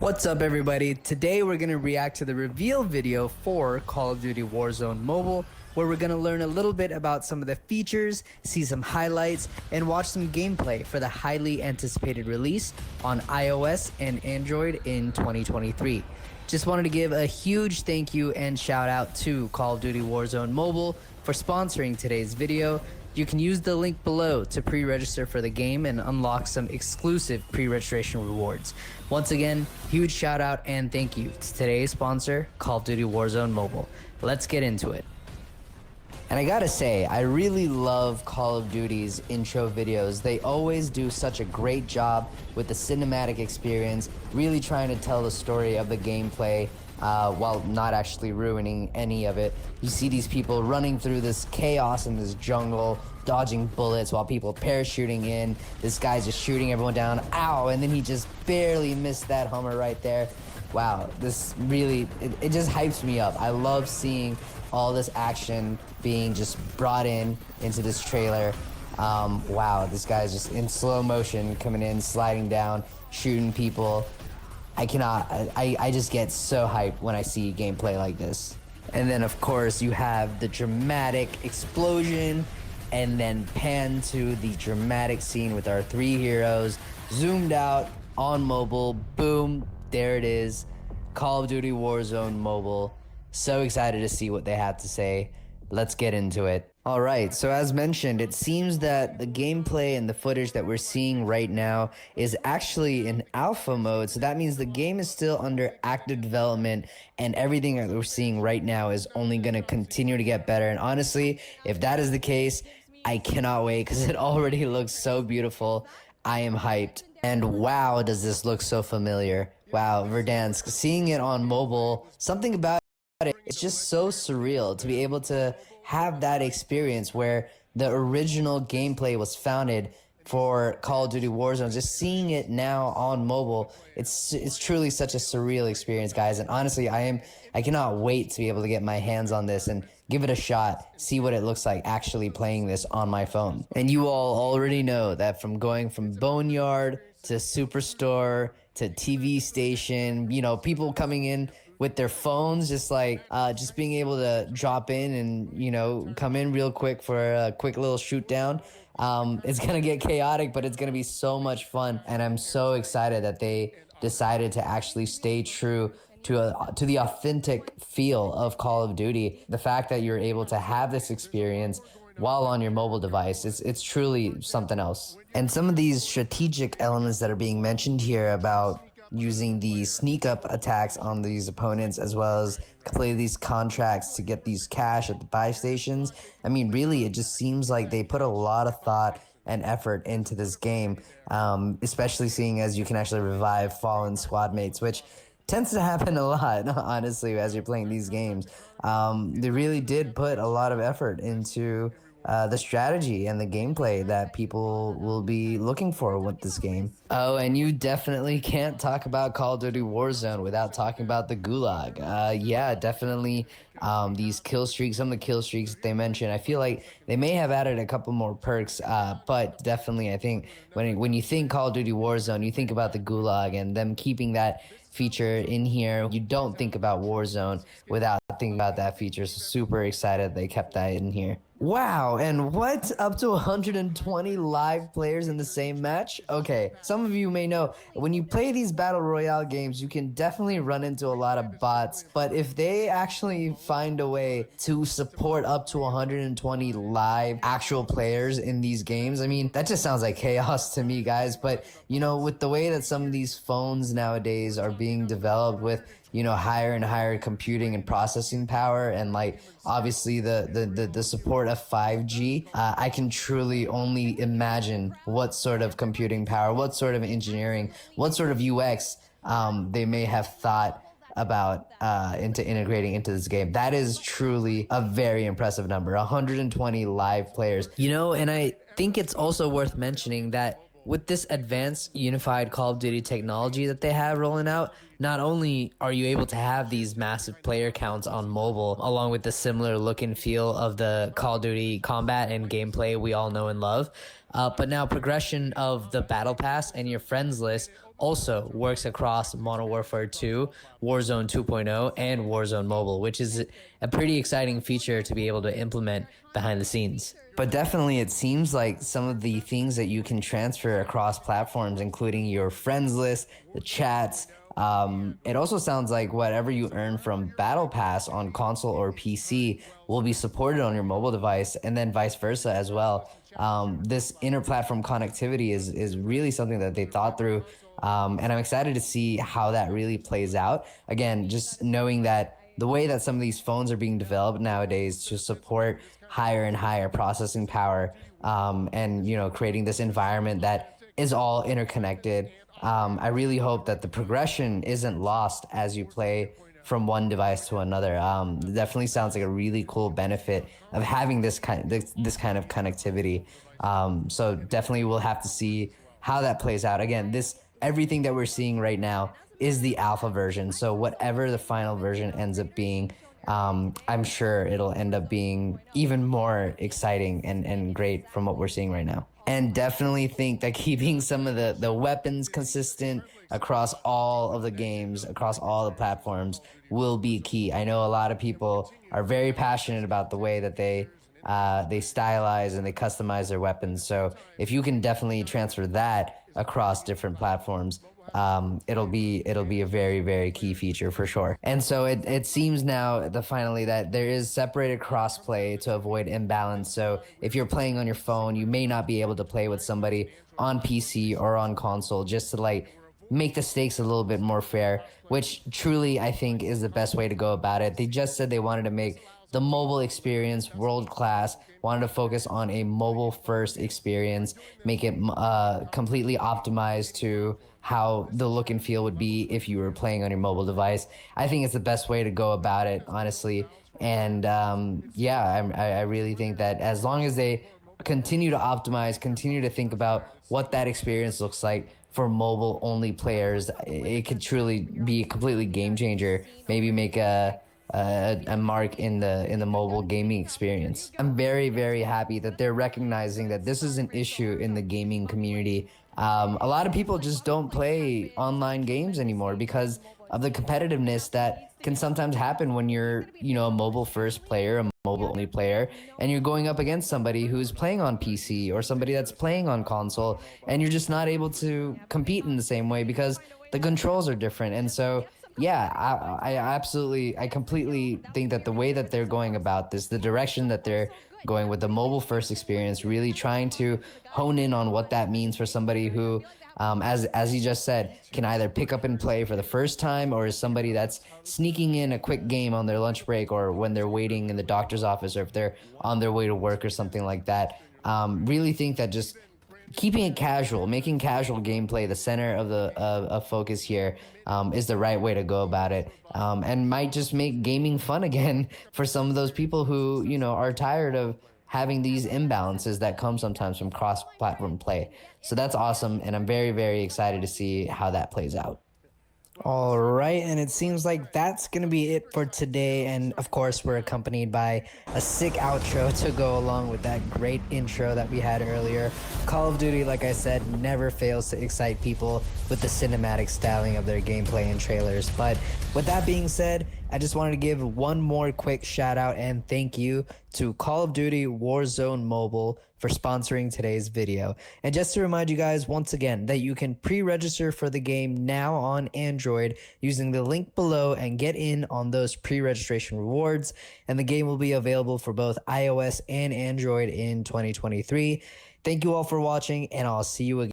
What's up, everybody? Today we're going to react to the reveal video for Call of Duty Warzone Mobile, where we're going to learn a little bit about some of the features, see some highlights, and watch some gameplay for the highly anticipated release on iOS and Android in 2023. Just wanted to give a huge thank you and shout out to Call of Duty Warzone Mobile for sponsoring today's video. You can use the link below to pre-register for the game and unlock some exclusive pre-registration rewards. Once again, huge shout out and thank you to today's sponsor, Call of Duty Warzone Mobile. Let's get into it. And I gotta say, I really love Call of Duty's intro videos. They always do such a great job with the cinematic experience, really trying to tell the story of the gameplay while not actually ruining any of it. You see these people running through this chaos in this jungle, dodging bullets while people parachuting in. This guy's just shooting everyone down. Ow! And then he just barely missed that Hummer right there. Wow, this really, it just hypes me up. I love seeing all this action being just brought into this trailer. Wow, this guy's just in slow motion coming in, sliding down, shooting people. I just get so hyped when I see gameplay like this. And then of course you have the dramatic explosion and then pan to the dramatic scene with our three heroes zoomed out on mobile. Boom, there it is. Call of Duty Warzone Mobile. So excited to see what they have to say. Let's get into it. All right, so as mentioned, it seems that the gameplay and the footage that we're seeing right now is actually in alpha mode. So that means the game is still under active development and everything that we're seeing right now is only going to continue to get better. And honestly, if that is the case, I cannot wait because it already looks so beautiful. I am hyped. And wow, does this look so familiar. Wow, Verdansk, seeing it on mobile, something about it's just so surreal to be able to have that experience where the original gameplay was founded for Call of Duty Warzone. Just seeing it now on mobile, it's truly such a surreal experience, guys. And honestly, I cannot wait to be able to get my hands on this and give it a shot, see what it looks like actually playing this on my phone. And you all already know that from going from Boneyard to Superstore to TV station, you know, people coming in with their phones, just being able to drop in and, you know, come in real quick for a quick little shoot down. It's gonna get chaotic, but it's gonna be so much fun, and I'm so excited that they decided to actually stay true to the authentic feel of Call of Duty. The fact that you're able to have this experience while on your mobile device, it's truly something else. And some of these strategic elements that are being mentioned here about using the sneak up attacks on these opponents, as well as play these contracts to get these cash at the buy stations. I mean, really, it just seems like they put a lot of thought and effort into this game, especially seeing as you can actually revive fallen squad mates, which tends to happen a lot, honestly, as you're playing these games. They really did put a lot of effort into the strategy and the gameplay that people will be looking for with this game. Oh, and you definitely can't talk about Call of Duty Warzone without talking about the Gulag. Yeah, definitely these kill streaks, some of the kill streaks that they mentioned, I feel like they may have added a couple more perks, but definitely I think when you think Call of Duty Warzone, you think about the Gulag and them keeping that feature in here. You don't think about Warzone without thinking about that feature, so super excited they kept that in here. Wow, and what? Up to 120 live players in the same match? Okay, some of you may know, when you play these Battle Royale games, you can definitely run into a lot of bots, but if they actually find a way to support up to 120 live actual players in these games, I mean, that just sounds like chaos to me, guys. But, you know, with the way that some of these phones nowadays are being developed with, you know, higher and higher computing and processing power, and like obviously the support of 5G, I can truly only imagine what sort of computing power, what sort of engineering, what sort of UX they may have thought about into integrating into this game. That is truly a very impressive number, 120 live players. You know, and I think it's also worth mentioning that with this advanced unified Call of Duty technology that they have rolling out, not only are you able to have these massive player counts on mobile, along with the similar look and feel of the Call of Duty combat and gameplay we all know and love, but now progression of the battle pass and your friends list also works across Modern Warfare 2, Warzone 2.0, and Warzone Mobile, which is a pretty exciting feature to be able to implement behind the scenes. But definitely, it seems like some of the things that you can transfer across platforms, including your friends list, the chats, it also sounds like whatever you earn from Battle Pass on console or PC will be supported on your mobile device, and then vice versa as well. This inter-platform connectivity is really something that they thought through, and I'm excited to see how that really plays out. Again, just knowing that the way that some of these phones are being developed nowadays to support higher and higher processing power, and creating this environment that is all interconnected. I really hope that the progression isn't lost as you play from one device to another. It definitely sounds like a really cool benefit of having this kind of connectivity. So definitely we'll have to see how that plays out. Again, this everything that we're seeing right now is the alpha version. So whatever the final version ends up being, I'm sure it'll end up being even more exciting and great from what we're seeing right now. And definitely think that keeping some of the weapons consistent across all of the games, across all the platforms, will be key. I know a lot of people are very passionate about the way that they stylize and they customize their weapons. So if you can definitely transfer that across different platforms, it'll be a very, very key feature for sure. And so it seems now finally that there is separated crossplay to avoid imbalance. So if you're playing on your phone, you may not be able to play with somebody on PC or on console, just to like make the stakes a little bit more fair, which truly I think is the best way to go about it. They just said they wanted to make the mobile experience world class, wanted to focus on a mobile first experience, make it completely optimized to how the look and feel would be if you were playing on your mobile device. I think it's the best way to go about it, honestly. And yeah, I really think that as long as they continue to optimize, continue to think about what that experience looks like for mobile only players, it could truly be a completely game changer. Maybe make a mark in the mobile gaming experience. I'm very, very happy that they're recognizing that this is an issue in the gaming community. A lot of people just don't play online games anymore because of the competitiveness that can sometimes happen when you're, a mobile first player, a mobile only player, and you're going up against somebody who's playing on PC or somebody that's playing on console, and you're just not able to compete in the same way because the controls are different. And so yeah, I completely think that the way that they're going about this, the direction that they're going with the mobile first experience, really trying to hone in on what that means for somebody who, as you just said, can either pick up and play for the first time, or is somebody that's sneaking in a quick game on their lunch break, or when they're waiting in the doctor's office, or if they're on their way to work or something like that. Really think that just keeping it casual, making casual gameplay the center of the of focus here, is the right way to go about it, and might just make gaming fun again for some of those people who are tired of having these imbalances that come sometimes from cross-platform play. So that's awesome, and I'm very, very excited to see how that plays out. All right, and it seems like that's going to be it for today. And of course, we're accompanied by a sick outro to go along with that great intro that we had earlier. Call of Duty, like I said, never fails to excite people with the cinematic styling of their gameplay and trailers. But with that being said, I just wanted to give one more quick shout out and thank you to Call of Duty Warzone Mobile for sponsoring today's video. And just to remind you guys once again that you can pre-register for the game now on Android using the link below and get in on those pre-registration rewards. And the game will be available for both iOS and Android in 2023. Thank you all for watching, and I'll see you again.